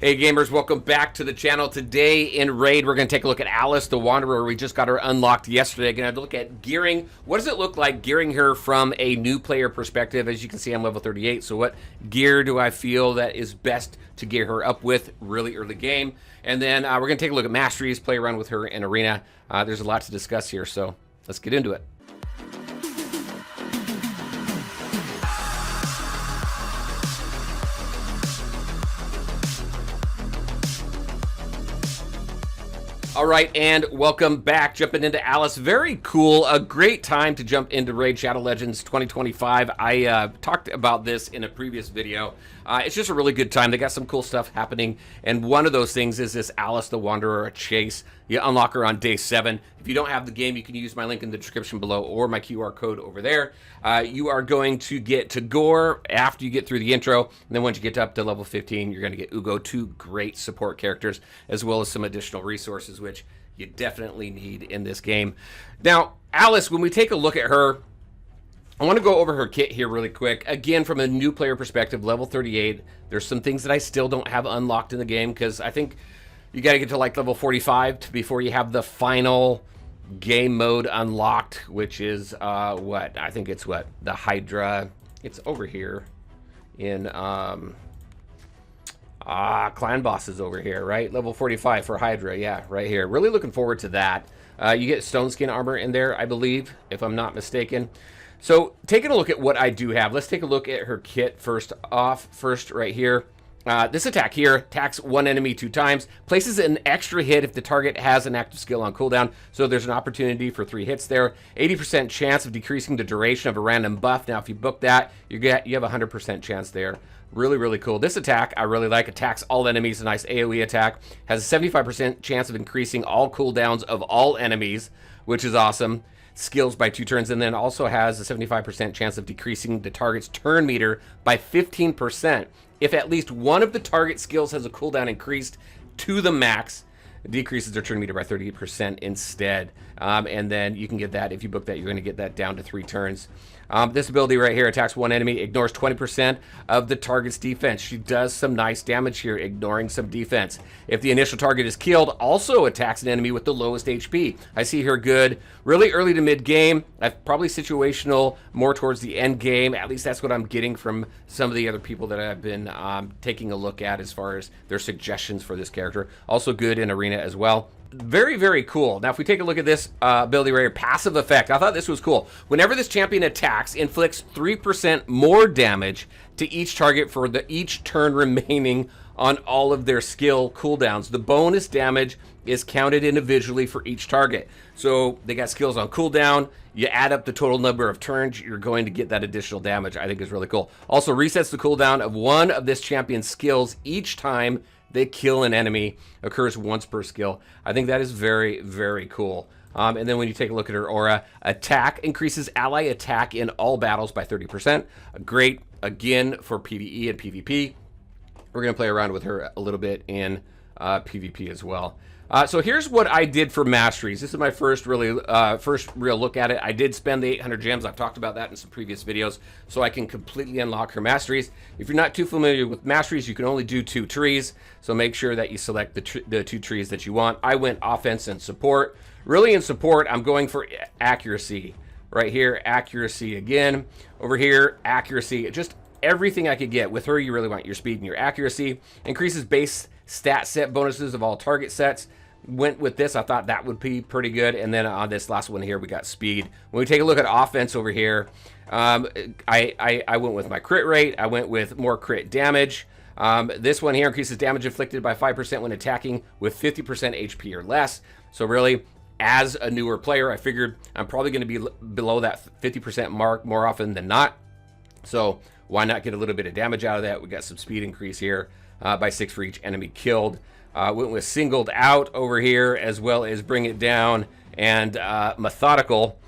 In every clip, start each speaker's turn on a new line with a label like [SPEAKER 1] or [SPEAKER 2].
[SPEAKER 1] Hey gamers, welcome back to the channel. Today in Raid, we're going to take a look at Alice the Wanderer. We just got her unlocked yesterday. Going to look at gearing. What does it look like gearing her from a new player perspective? As you can see, I'm level 38. So what gear do I feel that is best to gear her up with really early game? And then we're going to take a look at masteries, play around with her in arena. There's a lot to discuss here, so let's get into it. All right, and welcome back. Jumping into Alice. Very cool. A great time to jump into Raid Shadow Legends 2025. I talked about this in a previous video. It's just a really good time. They got some cool stuff happening, and one of those things is this Alice the Wanderer chase. You unlock her on day 7. If you don't have the game, you can use my link in the description below or my QR code over there. You are going to get Tagore after you get through the intro, and then once you get up to level 15, you're going to get Ugo, 2 great support characters, as well as some additional resources, which you definitely need in this game. Now, Alice, when we take a look at her, I want to go over her kit here really quick. Again, from a new player perspective, level 38, there's some things that I still don't have unlocked in the game because I think you got to get to like level 45 before you have the final game mode unlocked, which is what? I think it's what? The Hydra. It's over here in clan bosses over here, right? Level 45 for Hydra. Yeah, right here. Really looking forward to that. You get stone skin armor in there, I believe, if I'm not mistaken. So taking a look at what I do have, let's take a look at her kit first right here. This attack here attacks one enemy 2 times, places an extra hit if the target has an active skill on cooldown, so there's an opportunity for 3 hits there. 80% chance of decreasing the duration of a random buff. Now if you book that, you have a 100% chance there. Really, really cool. This attack I really like. Attacks all enemies. A nice AoE attack. Has a 75% chance of increasing all cooldowns of all enemies, which is awesome. Skills by 2 turns, and then also has a 75% chance of decreasing the target's turn meter by 15%. If at least one of the target skills has a cooldown increased to the max, it decreases their turn meter by 38% instead. And then you can get that, if you book that, you're going to get that down to 3 turns. This ability right here attacks one enemy, ignores 20% of the target's defense. She does some nice damage here, ignoring some defense. If the initial target is killed, also attacks an enemy with the lowest HP. I see her good really early to mid game. Probably situational more towards the end game. At least that's what I'm getting from some of the other people that I've been taking a look at as far as their suggestions for this character. Also good in arena as well. Very, very cool. Now, if we take a look at this ability right here, passive effect, I thought this was cool. Whenever this champion attacks, inflicts 3% more damage to each target for each turn remaining on all of their skill cooldowns. The bonus damage is counted individually for each target. So they got skills on cooldown. You add up the total number of turns, you're going to get that additional damage. I think is really cool. Also resets the cooldown of one of this champion's skills each time they kill an enemy. Occurs once per skill. I think that is very, very cool. And then when you take a look at her aura, attack increases ally attack in all battles by 30%. Great, again, for PvE and PvP. We're going to play around with her a little bit in PvP as well. So here's what I did for masteries. This is my first real look at it. I did spend the 800 gems. I've talked about that in some previous videos, so I can completely unlock her masteries. If you're not too familiar with masteries, you can only do 2 trees, so make sure that you select the 2 trees that you want. I went offense and support. Really in support, I'm going for accuracy. Right here, accuracy again. Over here, accuracy. Just everything I could get. With her, you really want your speed and your accuracy. Increases base stat set bonuses of all target sets. Went with this. I thought that would be pretty good. And then on this last one here, we got speed. When we take a look at offense over here, I went with my crit rate. I went with more crit damage. This one here increases damage inflicted by 5% when attacking with 50% HP or less. So really, as a newer player, I figured I'm probably going to be below that 50% mark more often than not. So why not get a little bit of damage out of that? We got some speed increase here by 6 for each enemy killed. Went with singled out over here, as well as bring it down and methodical.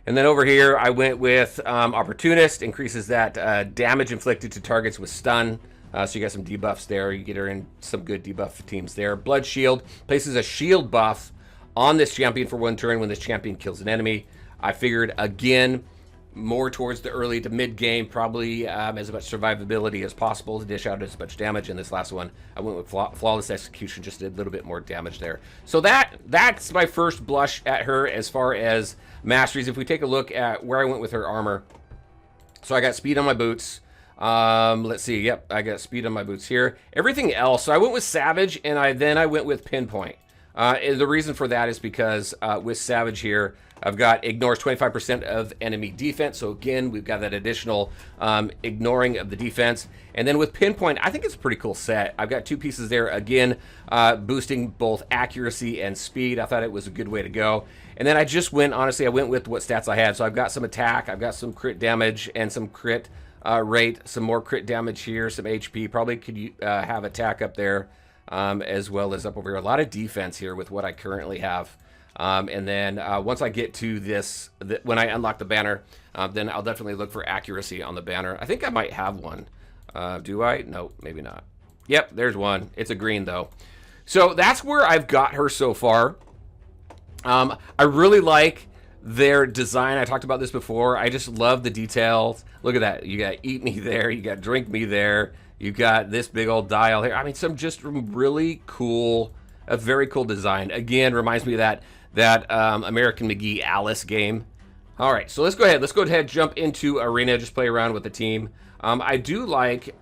[SPEAKER 1] And then over here, I went with opportunist, increases that damage inflicted to targets with stun. So you got some debuffs there. You get her in some good debuff teams there. Blood shield places a shield buff on this champion for 1 turn when this champion kills an enemy. I figured, again, more towards the early to mid game, probably as much survivability as possible to dish out as much damage. In this last one, I went with flawless execution, just did a little bit more damage there. So that's my first blush at her as far as masteries. If we take a look at where I went with her armor, so I got speed on my boots. Let's see. Yep, I got speed on my boots here. Everything else, so I went with Savage, and I went with Pinpoint. And the reason for that is because with Savage here, I've got ignores 25% of enemy defense. So again, we've got that additional ignoring of the defense. And then with Pinpoint, I think it's a pretty cool set. I've got 2 pieces there, again, boosting both accuracy and speed. I thought it was a good way to go. And then I just went, honestly, I went with what stats I had. So I've got some attack, I've got some crit damage, and some crit rate, some more crit damage here, some HP. Probably could have attack up there. As well as up over here. A lot of defense here with what I currently have. And then once I get to this, when I unlock the banner, then I'll definitely look for accuracy on the banner. I think I might have one. Do I? No, maybe not. Yep, there's one. It's a green, though. So that's where I've got her so far. I really like their design. I talked about this before. I just love the details. Look at that. You got eat me there. You got drink me there. You got this big old dial here. I mean, some just really cool, a very cool design. Again, reminds me of that American McGee Alice game. All right, so let's go ahead, jump into Arena, just play around with the team. I do like,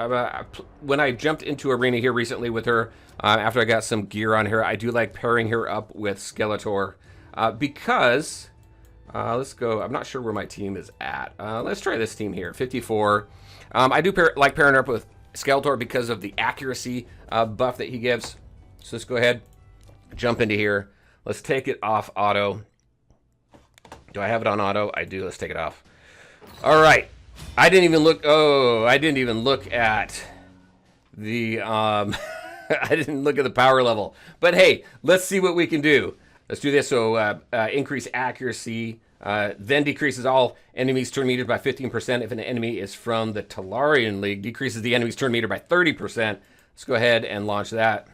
[SPEAKER 1] when I jumped into Arena here recently with her, after I got some gear on her, I do like pairing her up with Skeletor, because, let's go, I'm not sure where my team is at. Let's try this team here, 54. I do like pairing her up with Skeletor because of the accuracy buff that he gives. So let's go ahead, jump into here. Let's take it off auto. Do I have it on auto? I do. Let's take it off. All right. I didn't even look. Oh, I didn't even look at the. I didn't look at the power level. But hey, let's see what we can do. Let's do this. So increase accuracy. Then decreases all enemies' turn meter by 15%. If an enemy is from the Talarian League, decreases the enemy's turn meter by 30%. Let's go ahead and launch that.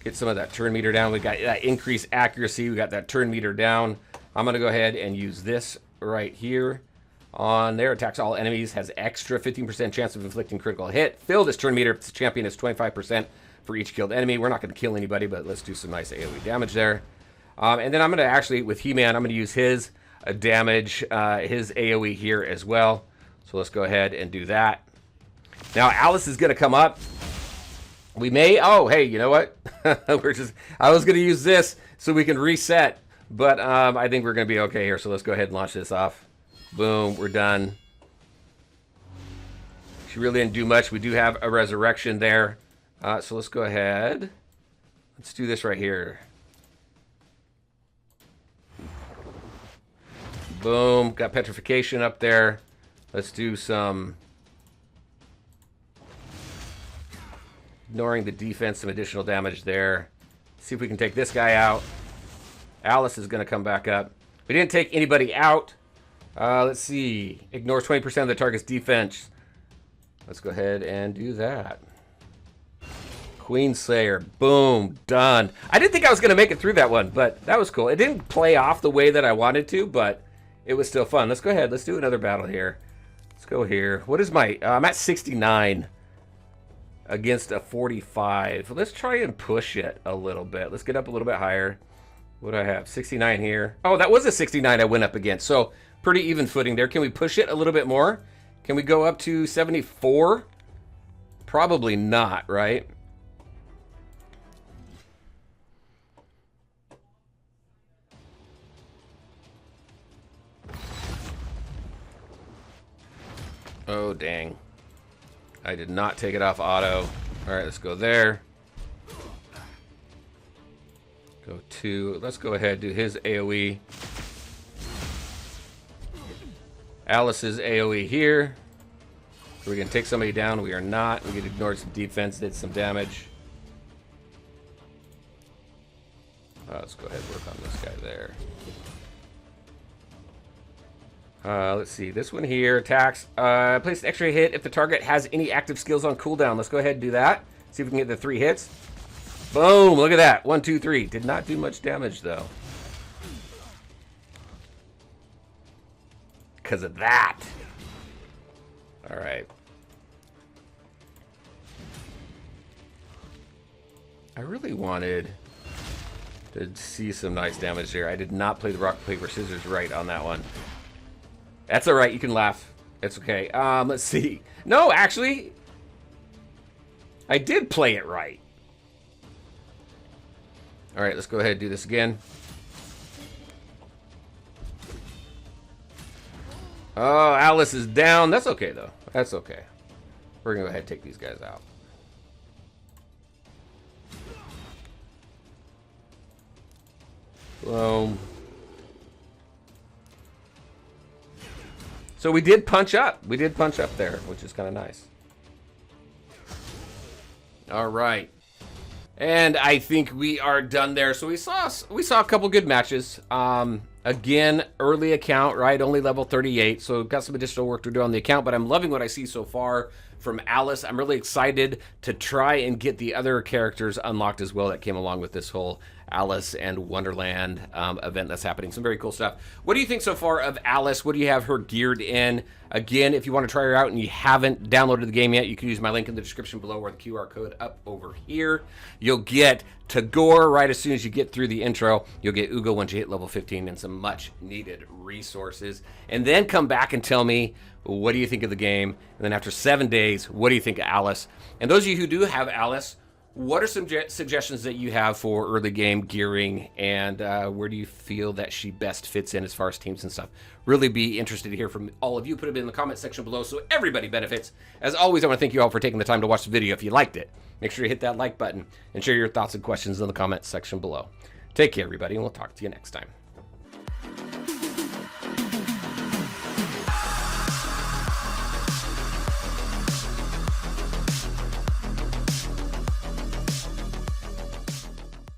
[SPEAKER 1] Get some of that turn meter down. We got that increased accuracy. We got that turn meter down. I'm going to go ahead and use this right here. On there, attacks all enemies, has extra 15% chance of inflicting critical hit. Fill this turn meter if the champion is 25% for each killed enemy. We're not going to kill anybody, but let's do some nice AoE damage there. And then I'm going to actually, with He-Man, I'm going to use his damage, his AoE here as well. So let's go ahead and do that. Now Alice is going to come up. We may, oh, hey, you know what? I was going to use this so we can reset, but I think we're going to be okay here. So let's go ahead and launch this off. Boom, we're done. She really didn't do much. We do have a resurrection there. So let's go ahead. Let's do this right here. Boom, got petrification up there. Let's do some ignoring the defense, some additional damage there. See if we can take this guy out. Alice is going to come back up. We didn't take anybody out. Let's see. Ignores 20% of the target's defense. Let's go ahead and do that. Queen Slayer. Boom. Done. I didn't think I was going to make it through that one, but that was cool. It didn't play off the way that I wanted to, but it was still fun. Let's go ahead. Let's do another battle here. Let's go here. What is my... I'm at 69 against a 45. Let's try and push it a little bit. Let's get up a little bit higher. What do I have? 69 here. Oh, that was a 69 I went up against. So pretty even footing there. Can we push it a little bit more? Can we go up to 74? Probably not, right? Oh, dang. I did not take it off auto. All right, let's go there. Go to, let's go ahead, do his AoE. Alice's AoE here. Are we going to take somebody down? We are not. We can ignore some defense, did some damage. Let's go ahead and work on this guy there. Let's see. This one here attacks. Place an extra hit if the target has any active skills on cooldown. Let's go ahead and do that. See if we can get the 3 hits. Boom! Look at that. 1, 2, 3. Did not do much damage though. because of that. All right. I really wanted to see some nice damage here. I did not play the rock, paper, scissors right on that one. That's all right. You can laugh. It's okay. Let's see. No, actually, I did play it right. All right, let's go ahead and do this again. Oh, Alice is down. That's okay, though. That's okay. We're going to go ahead and take these guys out. Boom. So we did punch up. We did punch up there, which is kind of nice. All right. And I think we are done there. So we saw a couple good matches. Again, early account, right? Only level 38. So got some additional work to do on the account, but I'm loving what I see so far from Alice. I'm really excited to try and get the other characters unlocked as well that came along with this whole Alice and Wonderland event that's happening. Some very cool stuff. What do you think so far of Alice? What do you have her geared in? Again, if you want to try her out and you haven't downloaded the game yet, you can use my link in the description below or the QR code up over here. You'll get Tagore right as soon as you get through the intro. You'll get Ugo once you hit level 15 and some much needed resources. And then come back and tell me, what do you think of the game? And then after 7 days, what do you think of Alice? And those of you who do have Alice, what are some suggestions that you have for early game gearing, and where do you feel that she best fits in as far as teams and stuff? Really be interested to hear from all of you. Put it in the comment section below so everybody benefits. As always, I want to thank you all for taking the time to watch the video. If you liked it, make sure you hit that like button and share your thoughts and questions in the comment section below. Take care, everybody, and we'll talk to you next time.